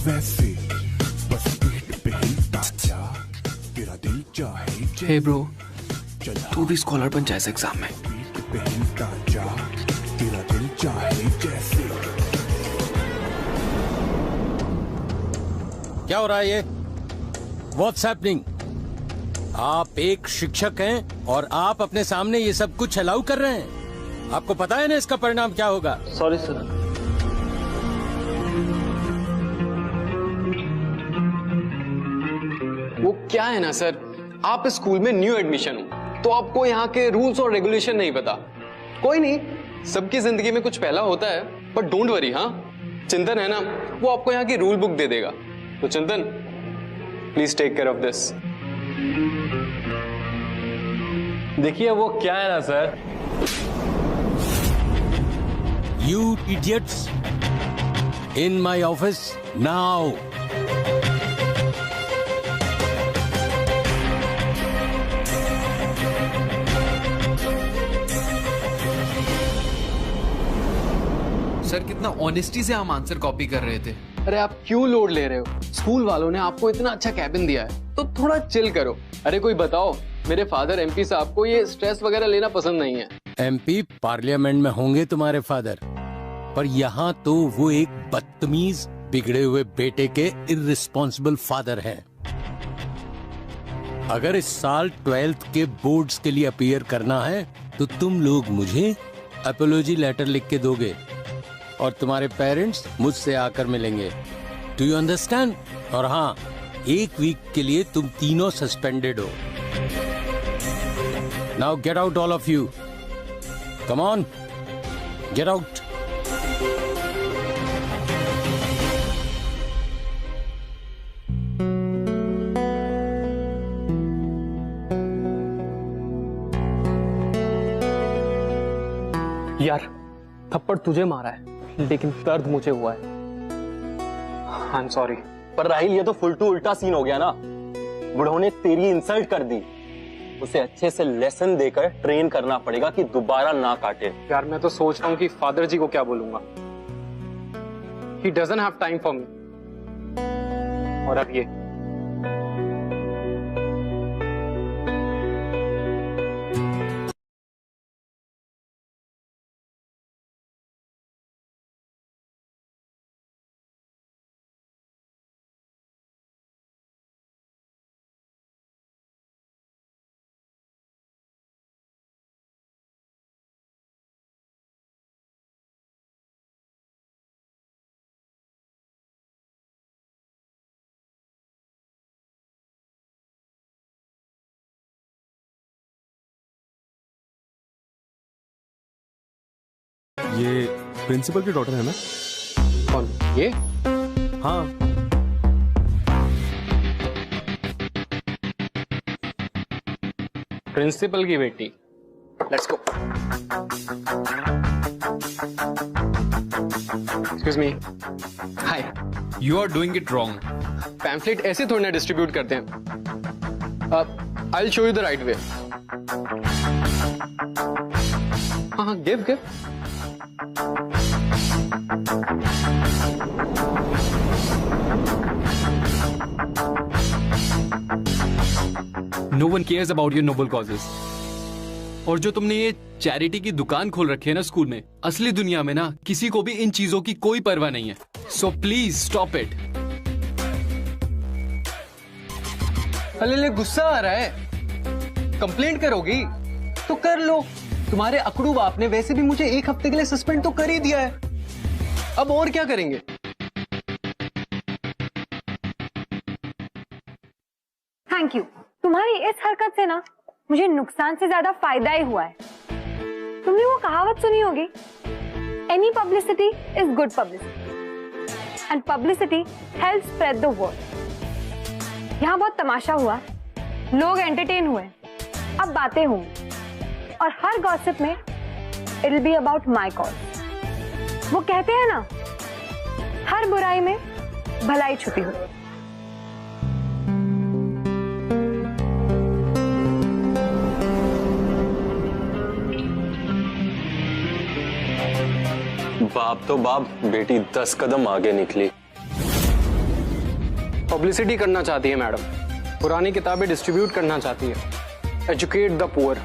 वैसे बस पीठ पे हिलता जा, तेरा दिल चाहे। हे ब्रो, तू भी स्कॉलर बन जाए इस एग्जाम में। पीठ पे हिलता जा, तेरा दिल चाहे जैसे। क्या हो रहा है ये? What's happening? आप एक शिक्षक हैं और आप अपने सामने ये सब कुछ अलाउ कर रहे हैं। आपको पता है ना इसका परिणाम क्या होगा? Sorry sir. वो क्या है ना सर, आप इस स्कूल में न्यू एडमिशन हो तो आपको यहाँ के रूल्स और रेगुलेशन नहीं पता। कोई नहीं, सबकी जिंदगी में कुछ पहला होता है, बट डोंट वरी। हाँ, चिंतन है ना, वो आपको यहाँ की रूल बुक दे देगा। तो Chintan, please take care of this. देखिए वो क्या है ना sir. You idiots! In my office now! Sir कितना ऑनेस्टी से हम आंसर कॉपी कर रहे थे। अरे आप क्यों लोड ले रहे हो? स्कूल वालों ने आपको इतना अच्छा कैबिन दिया है तो थोड़ा चिल करो। अरे कोई बताओ, मेरे फादर एमपी साहब को ये स्ट्रेस वगैरह लेना पसंद नहीं है। एमपी पार्लियामेंट में होंगे तुम्हारे फादर, पर यहाँ तो वो एक बदतमीज बिगड़े हुए बेटे के इर्रिस्पॉन्सिबल फादर हैं। अगर इस साल 12th के बोर्ड्स के लिए अपीयर करना है तो तुम लोग मुझे अपोलॉजी लेटर लिख के दोगे और तुम्हारे पेरेंट्स मुझसे आकर मिलेंगे। Do you understand? और हाँ, 1 वीक के लिए तुम तीनों सस्पेंडेड हो। Now get out all of you. Come on, get out. यार, थप्पड़ तुझे मारा है लेकिन दर्द मुझे हुआ है। I am sorry. पर राहिल, ये तो फुल टू उल्टा सीन हो गया ना। बुढ़ों ने तेरी इंसल्ट कर दी, उसे अच्छे से लेसन देकर ट्रेन करना पड़ेगा कि दोबारा ना काटे। यार मैं तो सोच रहा हूँ कि फादर जी को क्या बोलूंगा। He doesn't have time for me। और अब ये ये प्रिंसिपल की डॉटर है ना? कौन? ये? हाँ। प्रिंसिपल की बेटी। Let's go. Excuse me. Hi. You are doing it wrong. Pamphlet ऐसे थोड़ी ना डिस्ट्रीब्यूट करते हैं। I will show you the right way. हाँ, give give. No one cares about your noble causes। और जो तुमने ये चैरिटी की दुकान खोल रखी है ना स्कूल में, असली दुनिया में ना किसी को भी इन चीजों की कोई परवाह नहीं है। So please stop it. अले गुस्सा आ रहा है? कंप्लेंट करोगी तो कर लो। तुम्हारे अकड़ू बाप ने वैसे भी मुझे 1 हफ्ते के लिए सस्पेंड तो कर ही दिया है। अब और क्या करेंगे? Thank you. तुम्हारी इस हरकत से ना मुझे नुकसान से ज्यादा फायदा ही हुआ है। तुमने वो कहावत सुनी होगी, any publicity is good publicity and publicity help spread the word. यहाँ बहुत तमाशा हुआ, लोग एंटरटेन हुए, अब बातें होंगी और हर गॉसिप में it will be about my cause. वो कहते हैं ना, हर बुराई में भलाई छुपी हुई। बाप तो बाप, बेटी 10 कदम आगे निकली। पब्लिसिटी करना चाहती है मैडम, पुरानी किताबें डिस्ट्रीब्यूट करना चाहती है, एजुकेट द पुअर।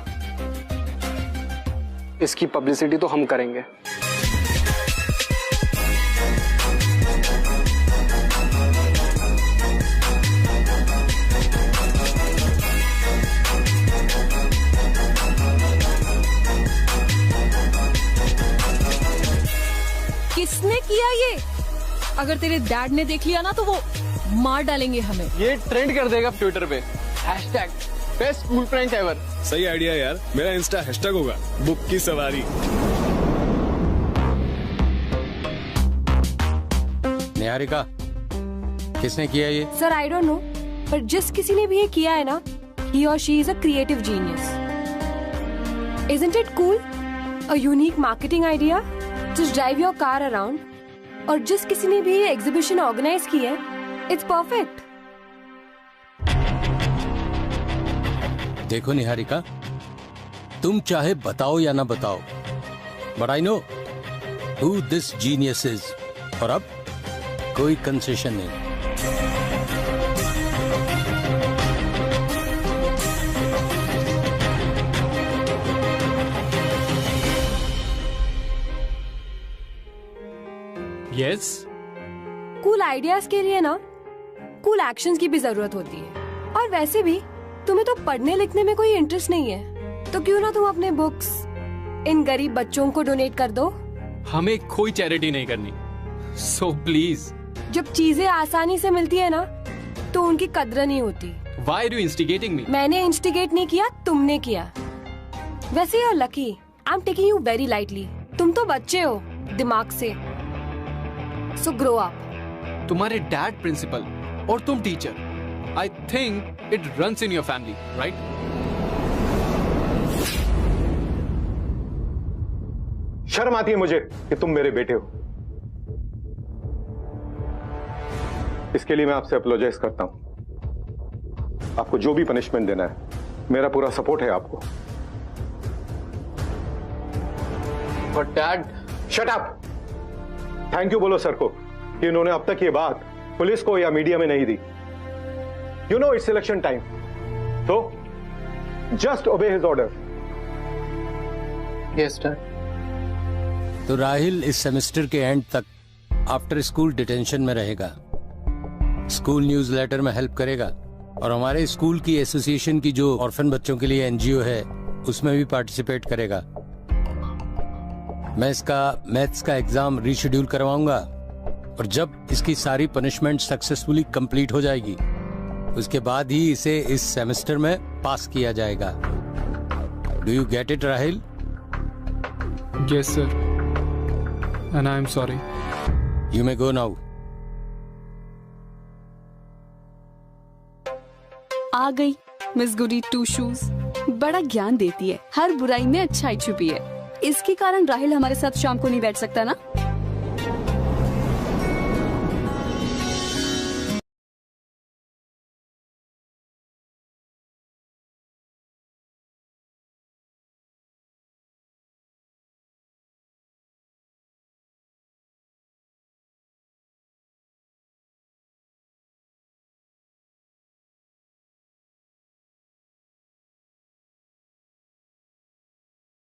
इसकी पब्लिसिटी तो हम करेंगे। किसने किया ये? अगर तेरे डैड ने देख लिया ना तो वो मार डालेंगे हमें। ये ट्रेंड कर देगा ट्विटर पे, hashtag best school prank ever. सही आइडिया यार, मेरा इंस्टा हैशटैग होगा बुक की सवारी। निहारिका, किसने किया ये? सर आई डोंट नो, पर जिस किसी ने भी ये किया है ना, he or she is a creative genius. Isn't it cool? A unique marketing idea? Just drive your car around. और जिस किसी ने भी ये एग्जीबिशन ऑर्गेनाइज की है, it's perfect. देखो निहारिका, तुम चाहे बताओ या ना बताओ, but I know who this genius is. और अब कोई कंसेशन नहीं। यस। कूल आइडियाज के लिए ना कूल एक्शंस की भी जरूरत होती है। और वैसे भी तुम्हें तो पढ़ने लिखने में कोई इंटरेस्ट नहीं है, तो क्यों ना तुम अपने बुक्स इन गरीब बच्चों को डोनेट कर दो। हमें कोई चैरिटी नहीं करनी, सो प्लीज। जब चीजें आसानी से मिलती है ना तो उनकी कद्र नहीं होती। Why are you instigating me? मैंने इंस्टिगेट नहीं किया, तुमने किया। वैसे you're lucky. I'm taking you very lightly. तुम तो बच्चे हो दिमाग से, so grow up. तुम्हारे डैड प्रिंसिपल और तुम teacher. I think it runs in your family, right? शर्म आती है मुझे कि तुम मेरे बेटे हो। इसके लिए मैं आपसे अपोलोजाइज करता हूं। आपको जो भी पनिशमेंट देना है, मेरा पूरा सपोर्ट है आपको। But dad. Shut up. Thank you बोलो सर को कि इन्होंने अब तक ये बात पुलिस को या मीडिया में नहीं दी। You know it's election time, तो just obey his order. Yes dad. तो राहिल इस सेमेस्टर के एंड तक आफ्टर स्कूल डिटेंशन में रहेगा। स्कूल न्यूज़लेटर में हेल्प करेगा और हमारे स्कूल की एसोसिएशन की जो ऑर्फन बच्चों के लिए एनजीओ है उसमें भी पार्टिसिपेट करेगा। मैं इसका मैथ्स का एग्जाम रीशेड्यूल करवाऊंगा और जब इसकी सारी पनिशमेंट सक्सेसफुली कंप्लीट हो जाएगी उसके बाद ही इसे इस सेमेस्टर में पास किया जाएगा। Do you get it Rahil? Yes, sir. And I am sorry. You may go now. आ गई मिस गुडी टू शूज। बड़ा ज्ञान देती है, हर बुराई में अच्छाई छुपी है। इसके कारण राहिल हमारे साथ शाम को नहीं बैठ सकता ना।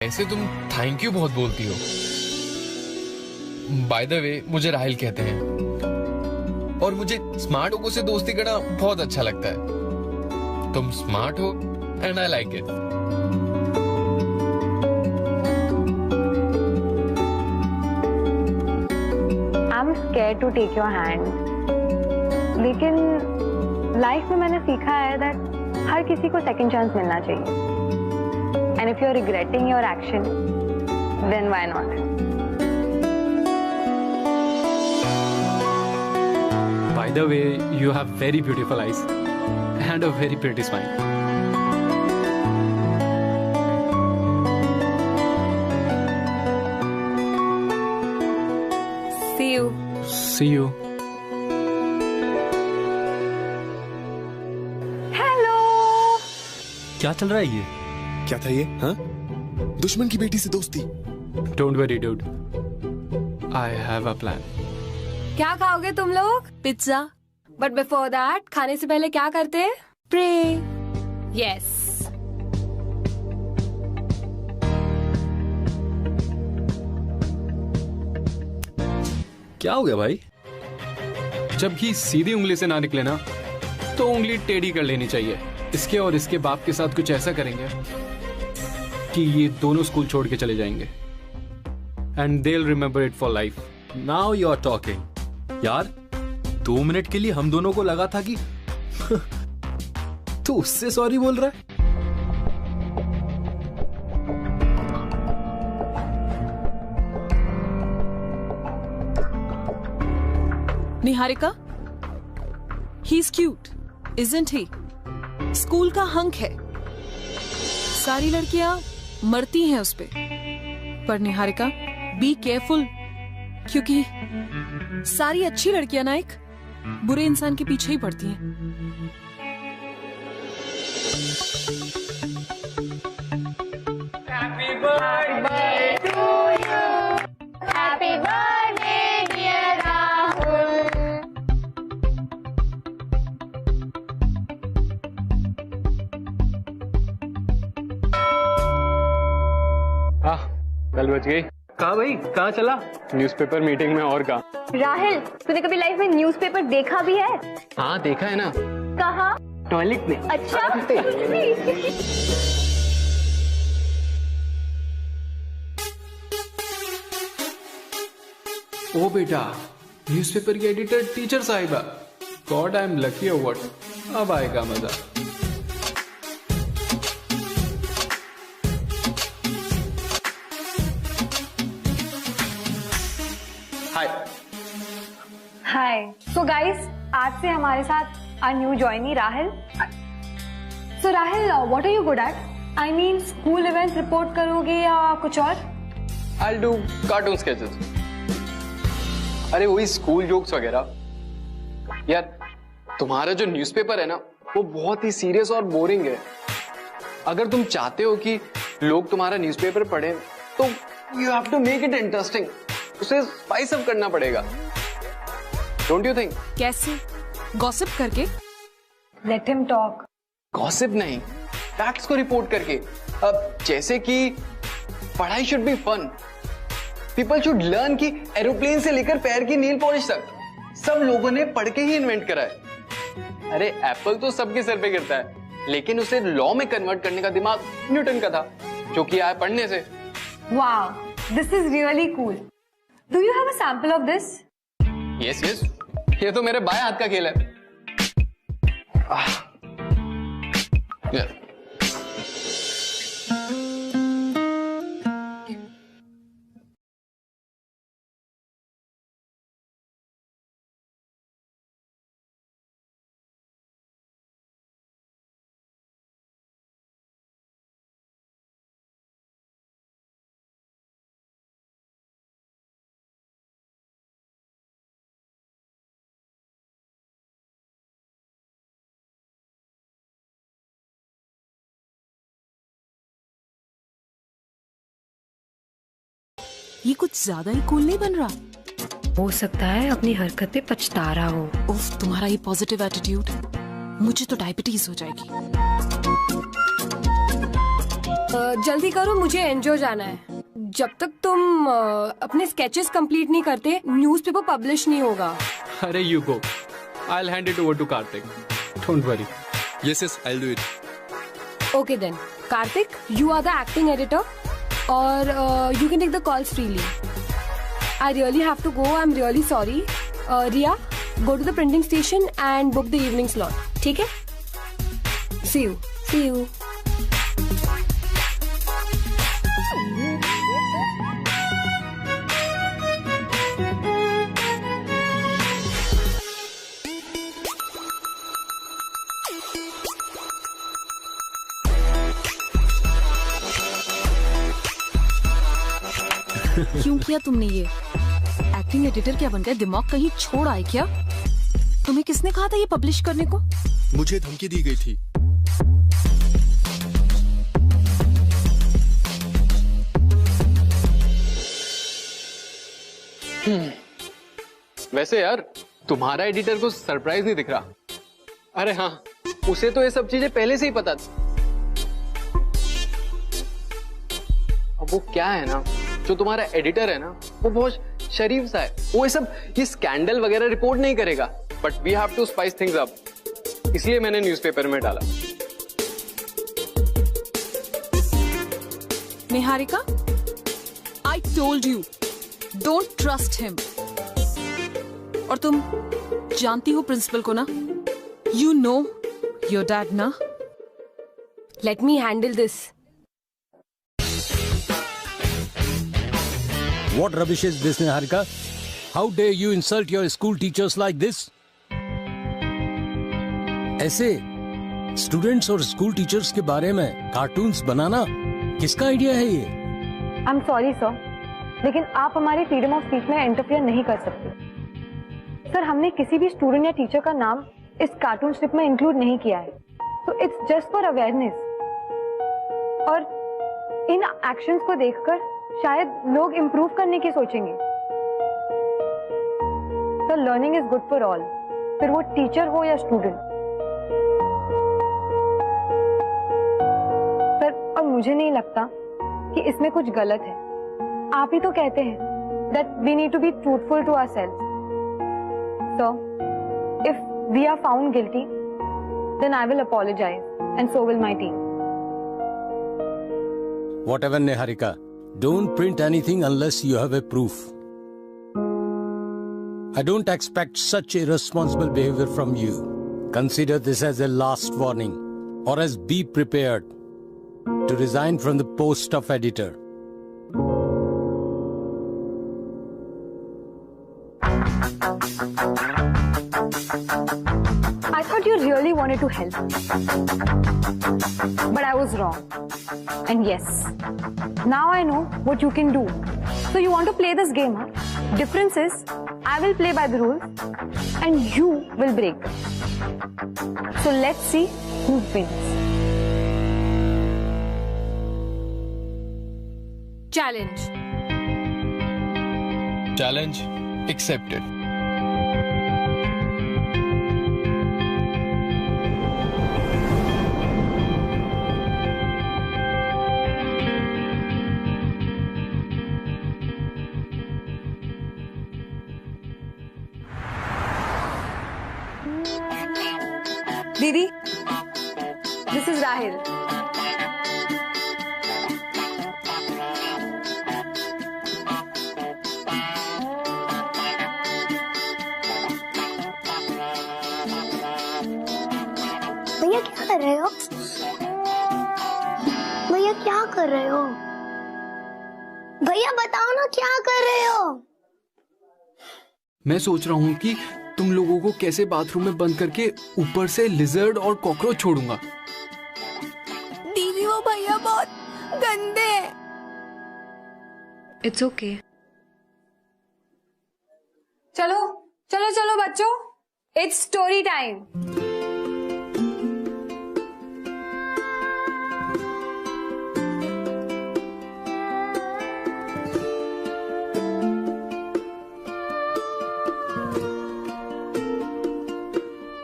ऐसे तुम थैंक यू बहुत बोलती हो। बाय द वे मुझे राहिल कहते हैं और मुझे स्मार्ट लोगों से दोस्ती करना बहुत अच्छा लगता है। तुम स्मार्ट हो and I like it. I am scared to take your hand, लेकिन लाइफ में मैंने सीखा है दैट हर किसी को सेकंड चांस मिलना चाहिए। And if you're regretting your action, then why not? By the way, you have very beautiful eyes and a very pretty smile. See you. See you. Hello. क्या चल रहा है ये? क्या था ये? हाँ? दुश्मन की बेटी से दोस्ती। Don't worry, dude. I have a plan. क्या खाओगे तुम लोग? पिज्जा। बट बिफोर दैट खाने से पहले क्या करते हैं? प्रे। यस। क्या हो गया भाई? जब घी सीधी उंगली से ना निकले ना तो उंगली टेढ़ी कर लेनी चाहिए। इसके और इसके बाप के साथ कुछ ऐसा करेंगे कि ये दोनों स्कूल छोड़ के चले जाएंगे and they will remember it for life. Now you are talking. यार 2 मिनट के लिए हम दोनों को लगा था कि तू उससे सॉरी बोल रहा है। Niharika, he is cute, isn't he? School का हंक है। सारी लड़कियां मरती हैं उस पे, पर निहारिका बी केयरफुल, क्योंकि सारी अच्छी लड़कियां ना एक बुरे इंसान के पीछे ही पड़ती हैं। Happy birthday to you. Happy birthday dear Rahul. कल बच गई। कहाँ भाई, कहाँ चला? न्यूज़पेपर मीटिंग में। और कहाँ? राहुल, तूने कभी लाइफ में न्यूज़पेपर देखा भी है? हाँ देखा है ना। कहाँ? टॉयलेट में। अच्छा। ओ बेटा, न्यूज़पेपर की एडिटर टीचर साहिबा। गॉड आई एम लकी और व्हाट। अब आएगा मजा। हाय। सो गाइस, आज से हमारे साथ a new joinee Rahul. So Rahul, what are you good at? I mean school events report करोगे या कुछ और? I'll do cartoon sketches. अरे वही स्कूल जोक्स वगैरह। यार तुम्हारा जो न्यूज़पेपर है ना, वो बहुत ही सीरियस और बोरिंग है। अगर तुम चाहते हो कि लोग तुम्हारा न्यूज़पेपर पढ़ें तो you have to make it interesting. उसे स्पाइस अप करना पड़ेगा। Don't you think? कैसे? गॉसिप करके? Let him talk. गॉसिप नहीं, फैक्ट्स को रिपोर्ट करके। अब जैसे कि पढ़ाई should be fun. People should learn कि एरोप्लेन से लेकर पैर की नील पॉलिश तक सब लोगों ने पढ़ के ही इन्वेंट करा है। अरे एप्पल तो सबके सर पे गिरता है, लेकिन उसे लॉ में कन्वर्ट करने का दिमाग न्यूटन का था, जो कि आया पढ़ने से। Wow, this is really cool. Do you have a sample of this? Yes yes, ये तो मेरे बाएं हाथ का खेल है। ये कुछ ज्यादा ही कूल नहीं बन रहा? हो सकता है अपनी हरकत पे पछता रहा हो। उफ, तुम्हारा ये पॉजिटिव एटीट्यूड, मुझे तो डायबिटीज हो जाएगी। जल्दी करो, मुझे एनजीओ जाना है। जब तक तुम अपने स्केचेस कंप्लीट नहीं करते, न्यूज़पेपर पब्लिश नहीं होगा। अरे you go, I will hand it over to Kartik. Don't worry. Yes yes, I will do it. Okay then, Kartik, you are the acting editor और you can take the calls freely. I really have to go. I'm really sorry. Riya, go to the printing station and book the evening slot. ठीक है? See you. See you. क्यों किया तुमने ये? Acting editor क्या बन गए? दिमाग कहीं छोड़ आए क्या? तुम्हें किसने कहा था ये पब्लिश करने को? मुझे धमकी दी गई थी। वैसे यार, तुम्हारा एडिटर को सरप्राइज नहीं दिख रहा? अरे हाँ, उसे तो ये सब चीजें पहले से ही पता थी। अब वो क्या है ना, जो तुम्हारा एडिटर है ना, वो बहुत शरीफ सा है। वो ये स्कैंडल वगैरह रिपोर्ट नहीं करेगा, but we have to spice things up, इसलिए मैंने न्यूज़पेपर में डाला। Niharika, I told you don't trust him. और तुम जानती हो प्रिंसिपल को ना, यू नो योर डैड ना। Let me handle this. What rubbish is this, Niharika? How dare you insult your school teachers like this? ऐसे स्टूडेंट्स और स्कूल टीचर्स के बारे में कार्टून्स बनाना किसका आइडिया है ये? आई एम सॉरी सर, लेकिन आप हमारी फ्रीडम ऑफ स्पीच में इंटरफियर नहीं कर सकते। सर, हमने किसी भी स्टूडेंट या टीचर का नाम इस कार्टून स्ट्रिप में इंक्लूड नहीं किया है, तो इट्स जस्ट फॉर अवेयरनेस। और इन एक्शंस को देखकर शायद लोग इम्प्रूव करने की सोचेंगे। Sir, learning is good for all, फिर वो टीचर हो या स्टूडेंट। सर, और मुझे नहीं लगता कि इसमें कुछ गलत है। आप ही तो कहते हैं that we need to be truthful to ourselves. Sir, if we are found guilty, then I will apologise and so will my team. Whatever, Niharika. Don't print anything unless you have a proof. I don't expect such irresponsible behavior from you. Consider this as a last warning, or as be prepared to resign from the post of editor. I thought you really wanted to help, but I was wrong. And yes, now I know what you can do. So you want to play this game, huh? Difference is, I will play by the rules and you will break them. So let's see who wins. Challenge. Challenge accepted. दीदी, this is Rahil. भैया क्या कर रहे हो? भैया क्या कर रहे हो? भैया बताओ ना, क्या कर रहे हो? मैं सोच रहा हूँ कि तुम लोगों को कैसे बाथरूम में बंद करके ऊपर से लिजर्ड और कॉकरोच छोड़ूंगा। दीदी, वो भैया बहुत गंदे हैं। It's okay. चलो चलो चलो बच्चों, it's story time.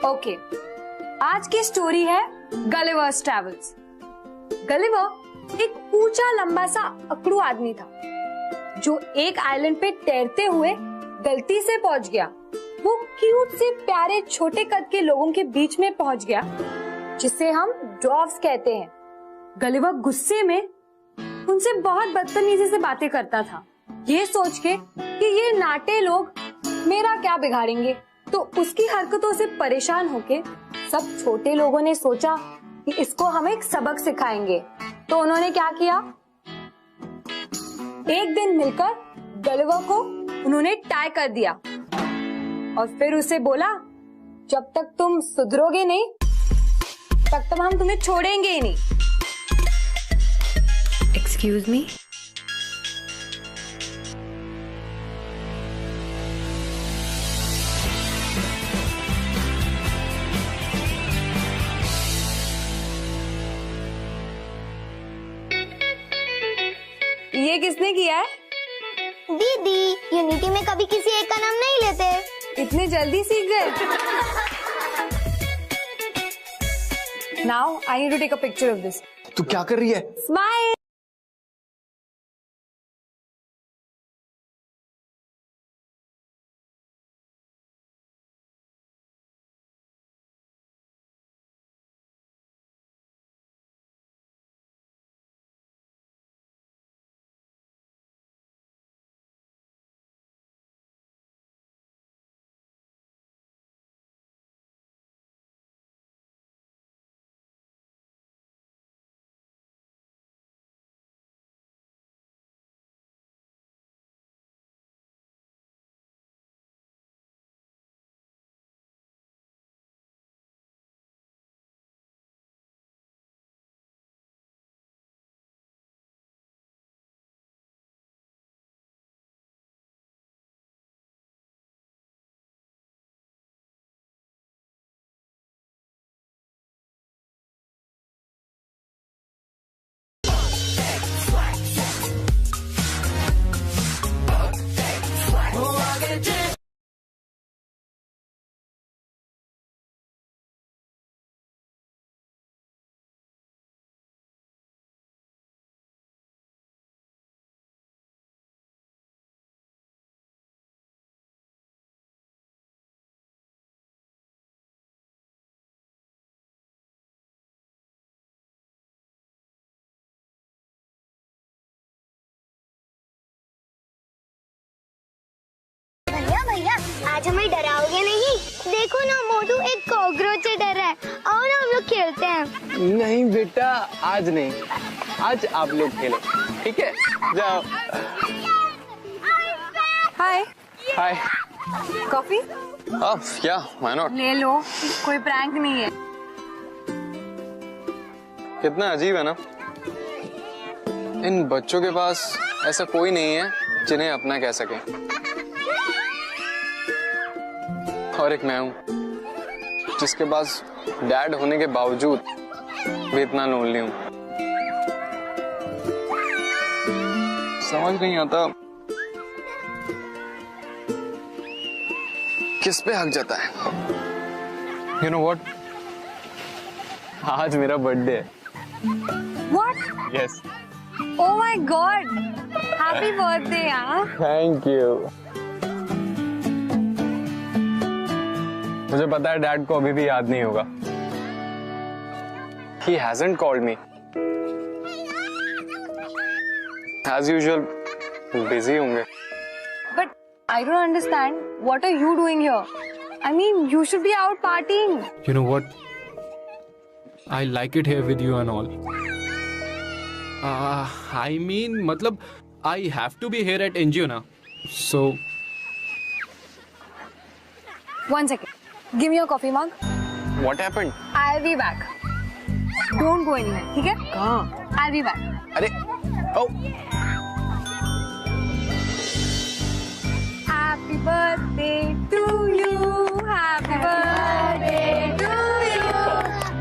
ओके, आज की स्टोरी है गलिवर्स ट्रैवल्स। गलिवर एक ऊंचा लंबा सा अकड़ू आदमी था जो एक आइलैंड पे तैरते हुए गलती से पहुंच गया। वो क्यूट से प्यारे छोटे कद के लोगों के बीच में पहुंच गया जिसे हम ड्वार्फ्स कहते हैं। गलिवर गुस्से में उनसे बहुत बदतमीजी से बातें करता था, ये सोच के कि ये नाटे लोग मेरा क्या बिगाड़ेंगे। तो उसकी हरकतों से परेशान होके सब छोटे लोगों ने सोचा कि इसको हम एक सबक सिखाएंगे। तो उन्होंने क्या किया, एक दिन मिलकर गलिवर को उन्होंने टाई कर दिया और फिर उसे बोला, जब तक तुम सुधरोगे नहीं तब तक हम तुम्हें छोड़ेंगे ही नहीं। एक्सक्यूज मी, ये किसने किया है? दीदी, यूनिटी में कभी किसी एक का नाम नहीं लेते। इतने जल्दी सीख गए? Now I need to take a picture of this. तू क्या कर रही है? Smile. भैया आज हमें डराओगे नहीं? देखो ना मोटू एक कॉकरोच से डर रहा है। आओ ना हम लोग खेलते हैं। नहीं बेटा, आज नहीं, आज आप लोग खेलो, ठीक है? जाओ। हाय। हाय। कॉफी? या व्हाई नॉट? ले लो, कोई प्रैंक नहीं है। कितना अजीब है ना, इन बच्चों के पास ऐसा कोई नहीं है जिन्हें अपना कह सके। और एक मैं हूं जिसके पास डैड होने के बावजूद भी इतना लोनली हूं। समझ नहीं आता किस पे हक जाता है। यू नो व्हाट, आज मेरा बर्थडे है। What? Yes. Oh my God! Happy birthday, यार। Thank you. मुझे पता है डैड को अभी भी याद नहीं होगा। He hasn't called me. As usual, busy होंगे। But I don't understand. What are you doing here? I mean, you should be out partying. You know what? I like it here with you and all. I mean, मतलब I have to be here at NGO ना. So. One second. Give me your coffee mug. What happened? I'll be back. Don't go anywhere, ठीक है? कहाँ? I'll be back. अरे, oh. Happy birthday to you. Happy birthday to you.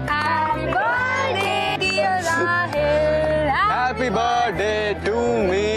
Happy birthday, dear Rahil. Happy birthday to me.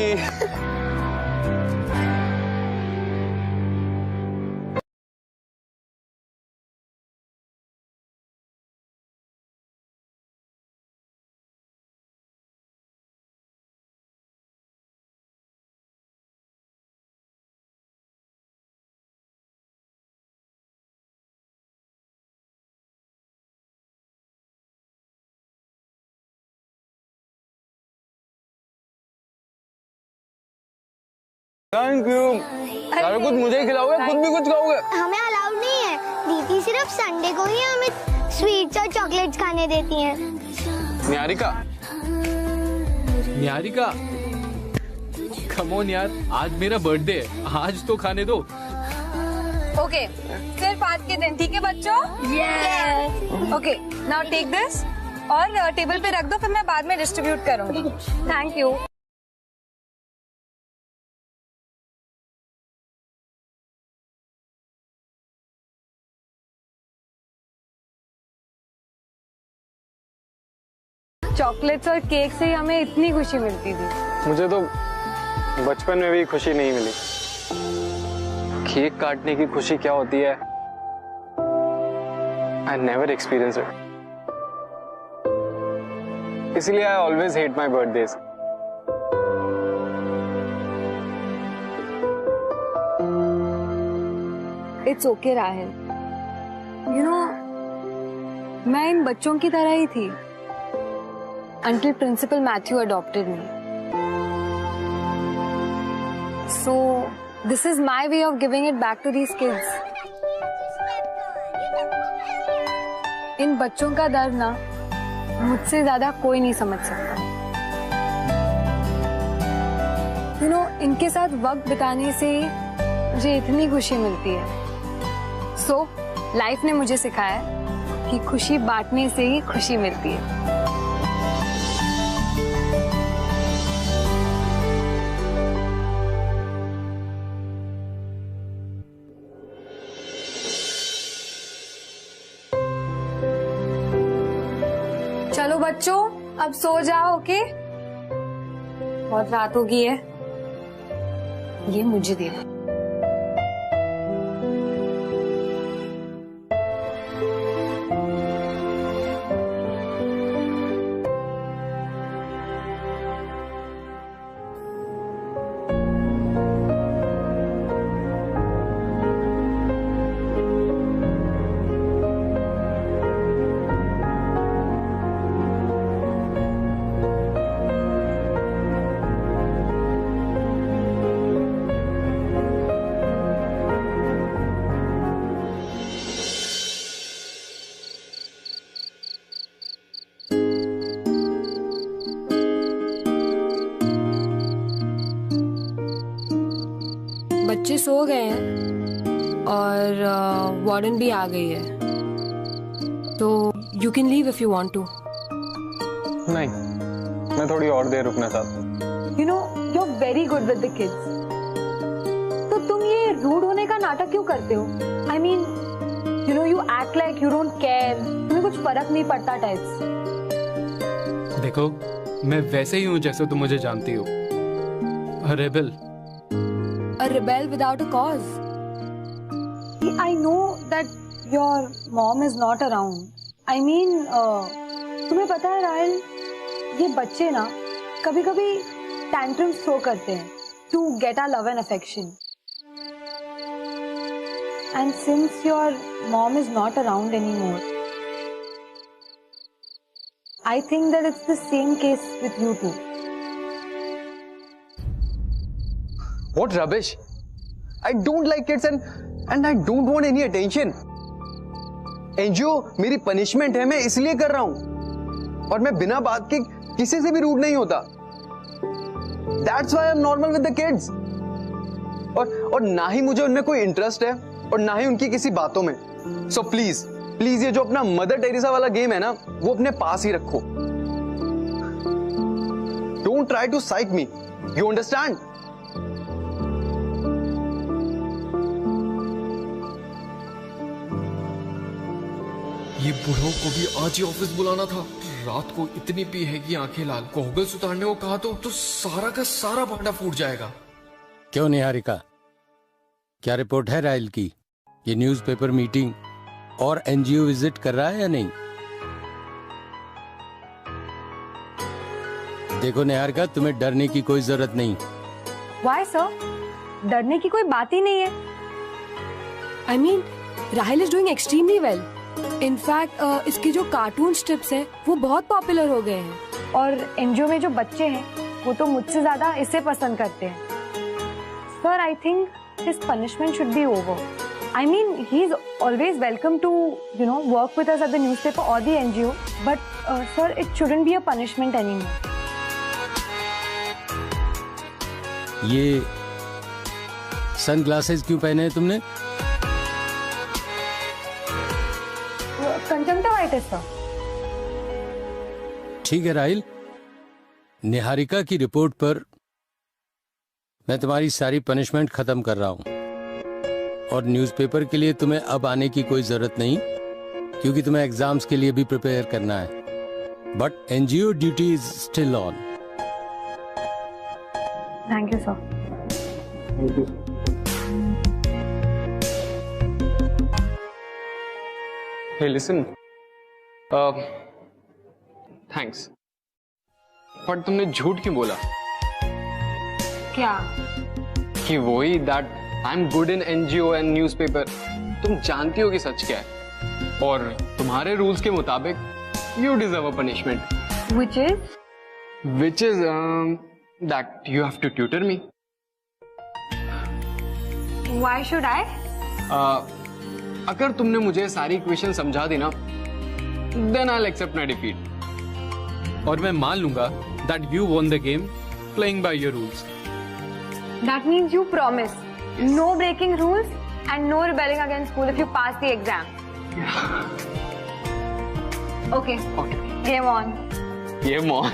Thank you. सारा कुछ मुझे ही खिलाओगे, खुद भी कुछ खाओगे? हमें अलाउड नहीं है। दीदी सिर्फ संडे को ही हमें स्वीट्स और चॉकलेट्स खाने देती हैं। निहारिका, निहारिका, कम ऑन यार, आज मेरा बर्थडे है, आज तो खाने दो। Okay, सिर्फ आज के दिन, ठीक है बच्चों? Yes. Okay, now take this और टेबल पे रख दो, फिर मैं बाद में डिस्ट्रीब्यूट करूंगी। Thank you. चॉकलेट्स और केक से ही हमें इतनी खुशी मिलती थी। मुझे तो बचपन में भी खुशी नहीं मिली। केक काटने की खुशी क्या होती है, आई नेवर एक्सपीरियंस इट, इसलिए I always hate my birthdays. It's okay Rahil, you know मैं इन बच्चों की तरह ही थी until Principal Matthew adopted me. So this is my way of giving it back to these kids. इन बच्चों का दर्द ना मुझसे ज्यादा कोई नहीं समझ सकता। You know, इनके साथ वक्त बिताने से मुझे इतनी खुशी मिलती है। So लाइफ ने मुझे सिखाया कि खुशी बांटने से ही खुशी मिलती है। चलो बच्चों, अब सो जाओ, ओके? बहुत रात हो गई है, ये मुझे दे दो। बच्चे सो गए हैं और वार्डन भी आ गई है, तो you can leave if you want to. नहीं, मैं थोड़ी और देर रुकना चाहता हूँ। You know you are very good with the kids, तो तुम ये रूड होने का नाटक क्यों करते हो? I mean you know you act like you don't care, तुम्हें कुछ फर्क नहीं पड़ता टाइप्स। देखो, मैं वैसे ही हूँ जैसे तुम मुझे जानती हो, rebel. A rebel without a cause. I know that your mom is not around. I mean, तुम्हें पता है राहिल, ये बच्चे ना कभी-कभी tantrums throw करते हैं to get our love and affection. And since your mom is not around anymore, I think that it's the same case with you too. What rubbish! I don't like kids and I don't want any attention. NGO मेरी punishment है, मैं इसलिए कर रहा हूं, और मैं बिना बात के किसी से भी रूड नहीं होता। That's why I'm normal with the kids. और ना ही मुझे उनमें कोई इंटरेस्ट है और ना ही उनकी किसी बातों में। So प्लीज ये जो अपना मदर टेरेसा वाला गेम है ना, वो अपने पास ही रखो। Don't try to psych me. You understand? ये बूढ़ों को भी आज ही ऑफिस बुलाना था। रात को इतनी पी है कि आंखें लाल। गॉगल्स उतारने को कहा तो सारा का सारा भांडा फूट जाएगा। क्यों निहारिका, क्या रिपोर्ट है राहिल की? ये न्यूज़पेपर मीटिंग और एनजीओ विजिट कर रहा है या नहीं? देखो निहारिका, तुम्हें डरने की कोई जरूरत नहीं। Why sir? डरने की कोई बात ही नहीं है। I mean, Rahil is doing extremely well. In fact इसके जो कार्टून स्ट्रिप्स हैं वो बहुत पॉपुलर हो गए हैं, और एनजीओ में जो बच्चे हैं वो तो मुझसे ज्यादा इसे पसंद करते हैं। Sir, I think his punishment should be over. I mean he is always welcome to you know work with us at the newspaper और the NGO, but sir it shouldn't be a punishment anymore. ये sunglasses क्यों पहने हैं तुमने? Conjunctivitis sir. ठीक है राहिल, निहारिका की report पर मैं तुम्हारी सारी पनिशमेंट खत्म कर रहा हूं, और न्यूज़पेपर के लिए तुम्हें अब आने की कोई जरूरत नहीं, क्योंकि तुम्हें एग्जाम्स के लिए भी प्रिपेयर करना है। But NGO duty is still on. Thank you sir. Thank you. Hey, listen. Thanks. पर तुमने झूठ क्यों बोला? क्या? कि वही that I'm good in NGO and newspaper. तुम जानती हो कि सच क्या है? और तुम्हारे रूल्स के मुताबिक you deserve a punishment. Which is? Which is that you have to tutor me. Why should I? अगर तुमने मुझे सारी इक्वेशन समझा दी ना, then I'll accept my defeat. और मैं मान लूंगा that you won the game playing by your rules. That means you promise no breaking rules and no rebelling against school if you pass the exam. Okay. Game on. Game on.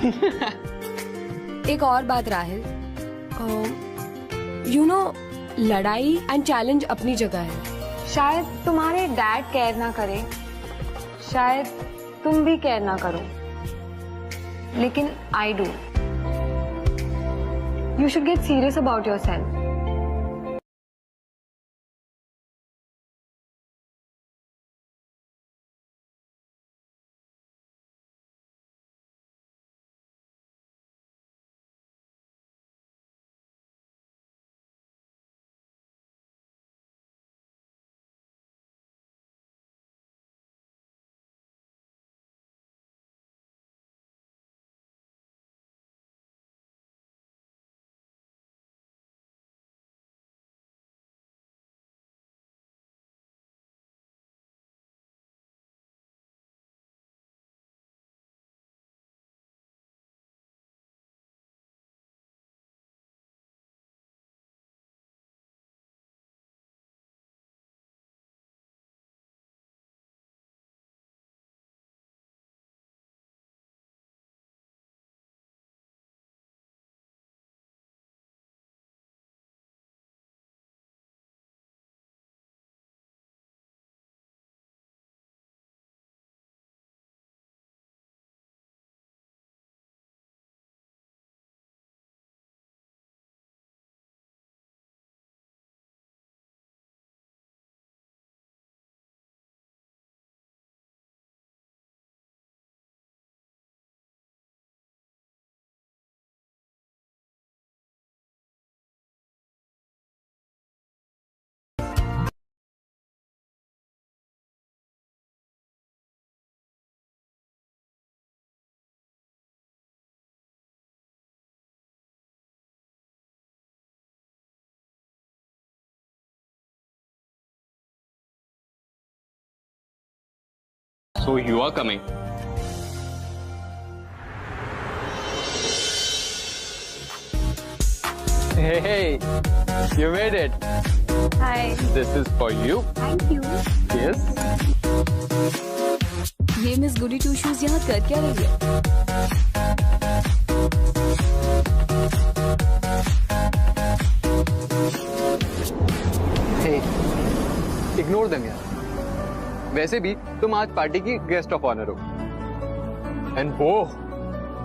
एक और बात Rahil, you know लड़ाई and challenge अपनी जगह है. शायद तुम्हारे dad care ना करे, शायद तुम भी केयर ना करो, लेकिन I do. You should get serious about your self. So you are coming. Hey, you made it. Hi. This is for you. Thank you. Yes. ये मिस गुडी टू शूज यहाँ कर क्या रही है? Hey, ignore them यार. वैसे भी तुम आज पार्टी की गेस्ट ऑफ ऑनर हो. एंड वो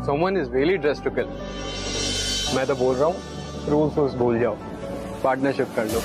someone is really dressed to kill. मैं तो बोल रहा हूँ रूल्स भूल जाओ, पार्टनरशिप कर लो.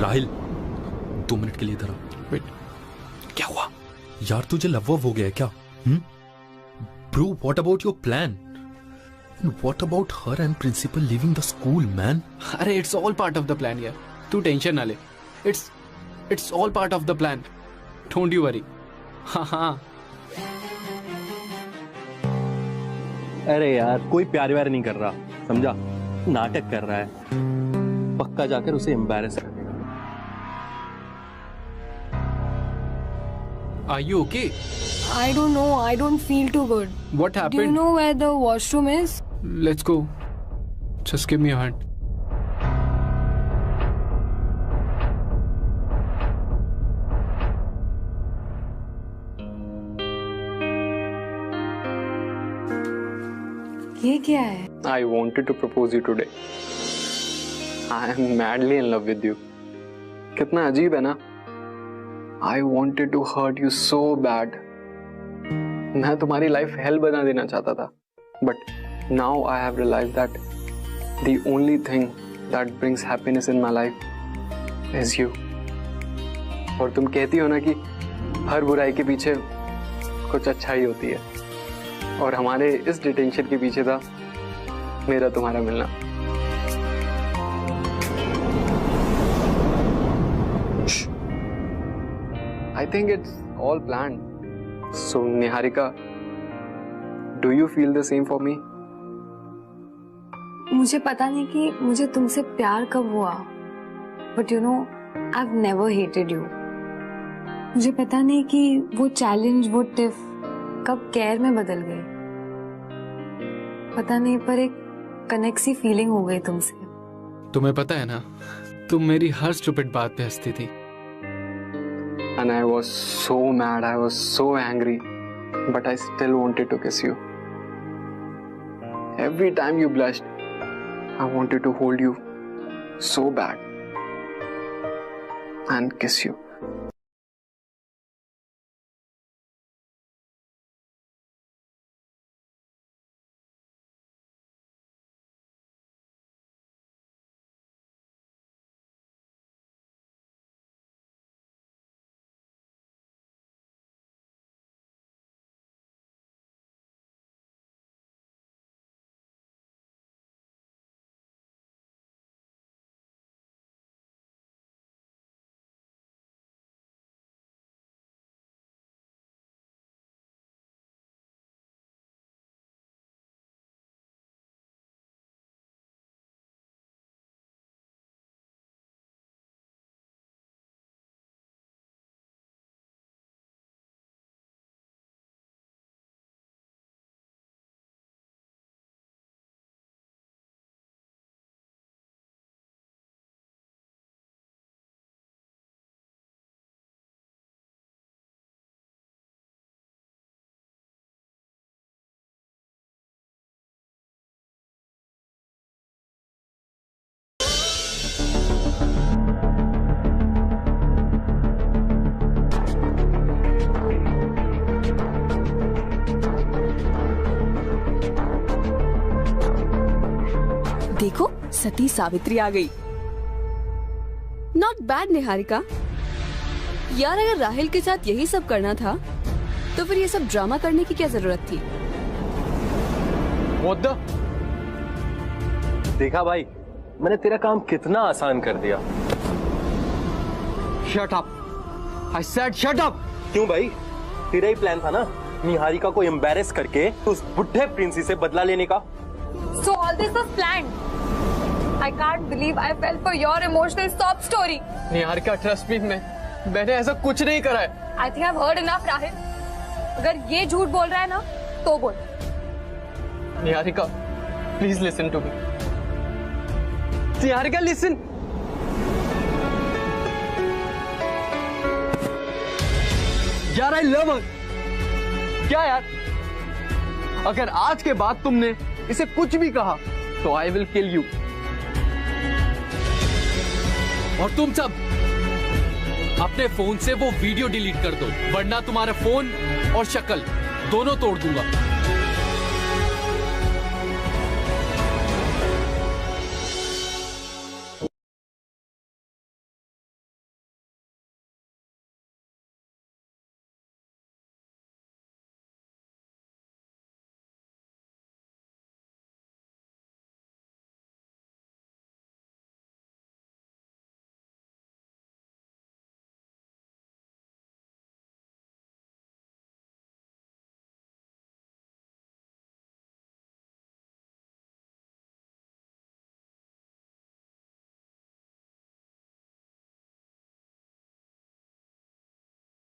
राहिल 2 मिनट के लिए इधर आओ. वेट, क्या हुआ यार? तुझे लव हो गया है क्या? Bro, what about your plan? And what about her and principal leaving the school, man? अरे it's all part of the plan यार, तू टेंशन ना ले. It's all part of the plan, don't you worry. हाँ हाँ. अरे यार कोई प्यार व्यार नहीं कर रहा, समझा? नाटक कर रहा है. पक्का जाकर उसे एम्बैरेस कर देगा. Are you okay? I don't know. I don't feel too good. What happened? Do you know where the washroom is? Let's go. Just give me a hand. ये क्या है? I wanted to propose you today. I am madly in love with you. कितना अजीब है ना? I wanted to hurt you so bad. मैं तुम्हारी life hell बना देना चाहता था. But now I have realized that the only thing that brings happiness in my life is you. और तुम कहती हो ना कि हर बुराई के पीछे कुछ अच्छाई होती है. और हमारे इस डिटेंशन के पीछे था मेरा तुम्हारा मिलना. I think it's all planned. So Niharika, do you feel the same for me? मुझे पता नहीं कि मुझे तुमसे प्यार कब हुआ, but you know I have never hated you. मुझे पता नहीं कि वो चैलेंज, वो टिफ कब केयर में बदल गई. पता नहीं, पर एक कनेक्ट सी फीलिंग हो गई तुमसे. तुम्हें पता है ना, तुम मेरी हर स्टूपिड बात पे हंसती थी. And I was so mad, I was so angry, but I still wanted to kiss you. Every time you blushed, I wanted to hold you so bad and kiss you. देखो सती सावित्री आ गई. Not bad Niharika. यार अगर राहिल के साथ यही सब करना था तो फिर ये सब ड्रामा करने की क्या जरूरत थी? What the? देखा भाई, मैंने तेरा काम कितना आसान कर दिया. Shut up. I said shut up. क्यों भाई? तेरा ही प्लान था ना निहारिका को एम्बैरेस करके उस बुढ़े प्रिंसी से बदला लेने का. So all this was planned. I can't believe I fell for your emotional sob story. Niharika trust me, मैंने ऐसा कुछ नहीं करा है. I think I've heard enough, Rahil. अगर ये झूठ बोल रहा है ना, तो बोल. Niharika, please listen to me. Niharika, listen. यार I love her. क्या यार? अगर आज के बाद तुमने इसे कुछ भी कहा, तो I will kill you. और तुम सब अपने फोन से वो वीडियो डिलीट कर दो, वरना तुम्हारा फोन और शक्ल दोनों तोड़ दूंगा.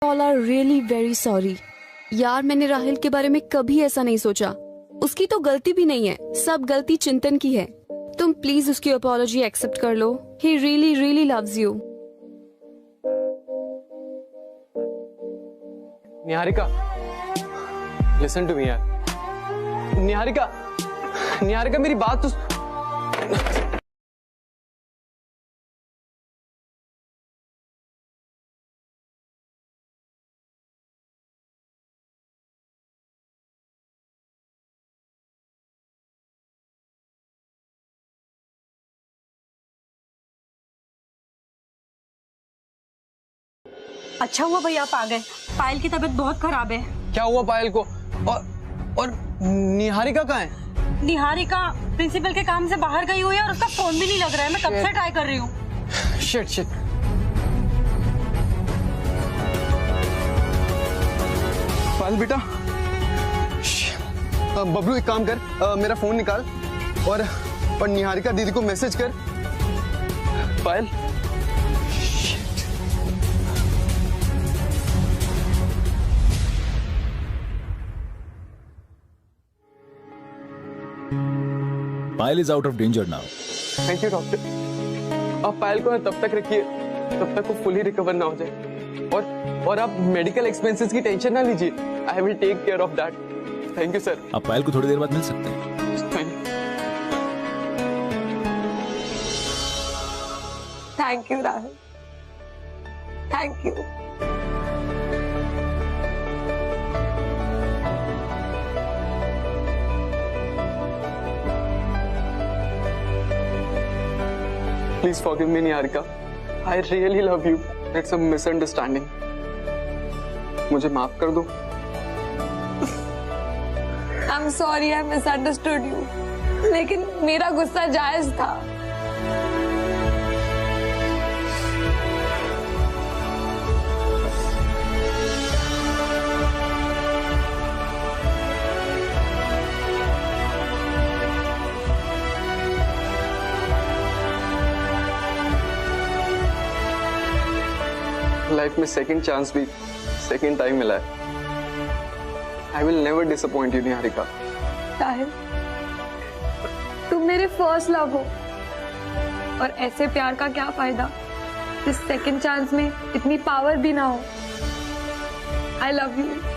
All are really very sorry. यार मैंने राहिल के बारे में कभी ऐसा नहीं सोचा। उसकी तो गलती भी नहीं है, सब गलती चिंतन की है। तुम प्लीज उसकी अपॉलॉजी एक्सेप्ट कर लो। He really really loves you. Niharika, listen to me यार। निहारिका मेरी बात तो अच्छा हुआ भाई आप आ गए। पायल की तबीयत बहुत खराब है। क्या हुआ पायल को? और निहारिका कहाँ है? निहारिका प्रिंसिपल के काम से बाहर गई हुई है और उसका फोन भी नहीं लग रहा है। मैं कब से ट्राई कर रही हूँ। शिट। पायल बेटा, बबलू एक काम कर, मेरा फोन निकाल और निहारिका दीदी को मैसेज कर। Payal, Payal is out of danger now. Thank you doctor. आप पायल को तब तक रखिए तब तक वो फुली रिकवर ना हो जाए, और आप मेडिकल एक्सपेंसेस की टेंशन ना लीजिए। I will take care of that. Thank you sir. आप पायल को थोड़ी देर बाद मिल सकते हैं। Thank you Rahul, thank you. Please forgive me, Niharika. I really love you. It's a misunderstanding. मुझे माफ कर दो। I'm sorry, I misunderstood you. लेकिन मेरा गुस्सा जायज था। लाइफ में सेकंड चांस भी सेकंड टाइम मिला है। I will never disappoint you Niharika. Sahil, तुम मेरे फर्स्ट लव हो, और ऐसे प्यार का क्या फायदा जिस सेकंड चांस में इतनी पावर भी ना हो। I love you.